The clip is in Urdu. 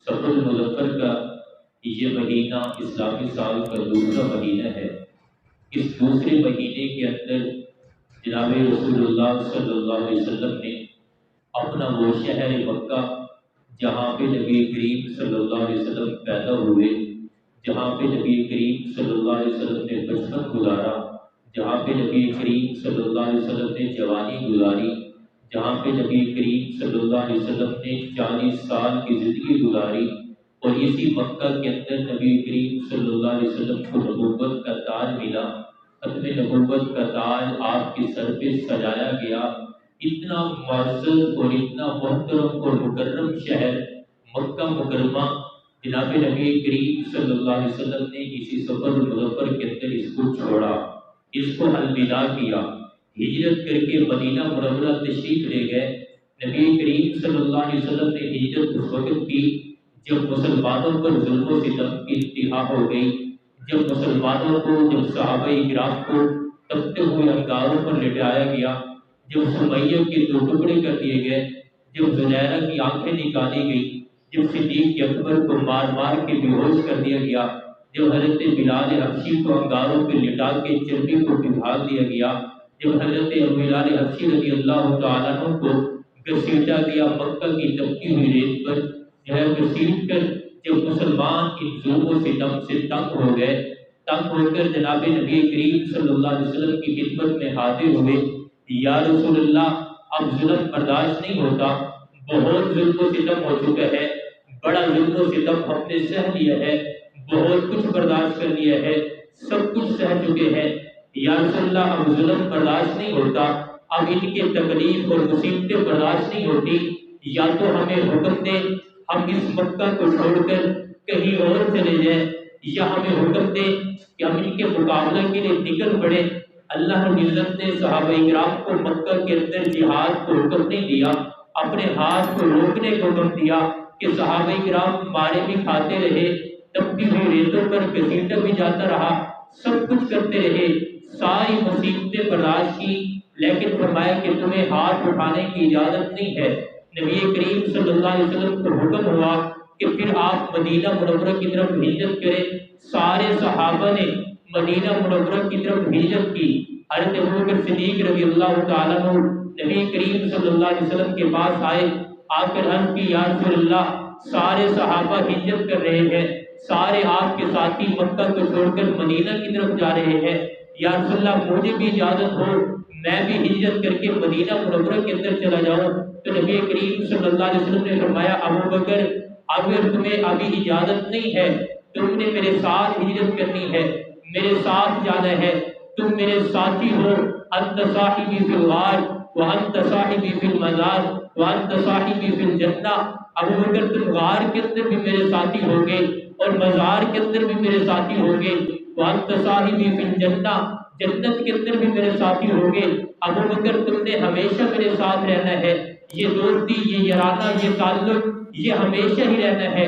سفر المظفر کا یہ مہینہ اسلامی سال کا دوسرا مہینہ ہے۔ اس دوسرے مہینے کے اندر جناب رسول اللہ صلی اللہ علیہ وسلم نے اپنا وہ شہر مکہ جہاں پہ نبی کریم صلی اللہ علیہ وسلم پیدا ہوئے، جہاں پہ نبی کریم صلی اللہ علیہ وسلم نے بچپن گزارا، جہاں پہ نبی کریم صلی اللہ علیہ وسلم نے جوانی گزاری، جہاں پہ نبی کریم صلی اللہ علیہ وسلم نے 40 سال کی زندگی گزاری، اور اسی مکہ کے اندر نبی کریم صلی اللہ علیہ وسلم کو نبوت کا تاج ملا، ختم نبوت کا تاج آپ کے سر پہ سجایا گیا۔ اتنا معزز اور اتنا محترم اور مکرم شہر مکہ مکرمہ، جناب نبی کریم صلی اللہ علیہ وسلم نے اسی سفر المظفر کے اندر اس کو چھوڑا، اس کو الوداع کیا، ہجرت کر کے مدینہ منورہ تشریف لے گئے۔ نبی کریم صلی اللہ علیہ وسلم نے ہجرت اس وقت کی جب مسلمانوں پر ظلم و ستم کی انتہا ہو گئی، جب مسلمانوں کو، جب صحابہ کرام کو تپتے ہوئے انگاروں پر لٹایا گیا، جب سمیہ کے 2 ٹکڑے کر دیے گئے، جب زنیرہ کی آنکھیں نکالی گئی، جب صدیق اکبر کو مار مار کے بے ہوش کر دیا گیا، جب حضرت بلال حبشی کو انگاروں پہ لٹا کے چربی کو پگھال دیا گیا، جب حضرت بلال حبشی رضی اللہ تعالیٰ عنہ کو گھسیٹا گیا مکہ کی تپتی ہوئی ریت پر، جو ہے گھسیٹ کر جب مسلمان ان ظلم و ستم سے تنگ ہو گئے، تنگ ہو کر جناب نبی کریم صلی اللہ علیہ وسلم کی خدمت میں حاضر ہوئے، یا رسول اللہ اب ظلم برداشت نہیں ہوتا، بہت ظلم و ستم ہو چکا ہے، بڑا ظلم و ستم ہم نے سہ لیا ہے، بہت کچھ برداشت کر لیا ہے، سب کچھ سہ چکے ہیں، یا رسول اللہ اب ظلم برداشت نہیں ہوتا، اب ان کے تکلیف اور مصیبتیں برداشت نہیں ہوتی، یا تو ہمیں حکم دے ہم اس مکہ کو چھوڑ کر کہیں اور چلے جائیں، یا ہمیں حکم دے کہ ہم ان کے مقابلہ کے لیے نکل پڑے۔ اللہ رب العزت نے صحابہ کرام کو مکہ کے اندر جہاد کو حکم نہیں دیا، اپنے ہاتھ کو روکنے کو حکم دیا کہ صحابہ کرام مارے بھی کھاتے رہے، تپتی ہوئی ریتوں پر گھسیٹا بھی جاتا رہا، سب کچھ کرتے رہے، ساری مصیبتیں برداشت کی، لیکن فرمایا کہ تمہیں ہاتھ اٹھانے کی اجازت نہیں ہے۔ نبی کریم صلی اللہ علیہ وسلم کو حکم ہوا کہ پھر آپ مدینہ منورہ کی طرف ہجرت کریں۔ سارے صحابہ نے مدینہ منورہ کی طرف ہجرت کی۔ حضرت ابوبکر صدیق رضی اللہ تعالیٰ عنہ نبی کریم صلی اللہ علیہ وسلم کے پاس آئے، آ کر عرض کی یا رسول اللہ سارے صحابہ ہجرت کر رہے ہیں، سارے آپ کے ساتھی مکہ کو چھوڑ کر مدینہ کی طرف جا رہے ہیں، یا رسول اللہ مجھے بھی اجازت ہو میں بھی ہجرت کر کے مدینہ منورہ کے اندر چلا جاؤں۔ تو نبی کریم صلی اللہ علیہ وسلم نے فرمایا ابوبکر اگر تمہیں ابھی اجازت نہیں ہے، تم نے میرے ساتھ ہجرت کرنی ہے، میرے ساتھ جانا ہے، تم میرے ساتھی ہو، انت صاحبی فی الغار وانت صاحبی فی المزار وانت صاحبی فی الجنہ۔ ابوبکر تم غار کے اندر بھی میرے ساتھی ہوگے اور مزار کے اندر بھی میرے ساتھی ہوگے، وانت صاحبی فی الجنہ جنت کے اندر بھی میرے ساتھی ہوگے۔ ابوبکر تم نے ہمیشہ میرے ساتھ رہنا ہے، یہ دوستی، یہ یارانہ، یہ تعلق، یہ ہمیشہ ہی رہنا ہے۔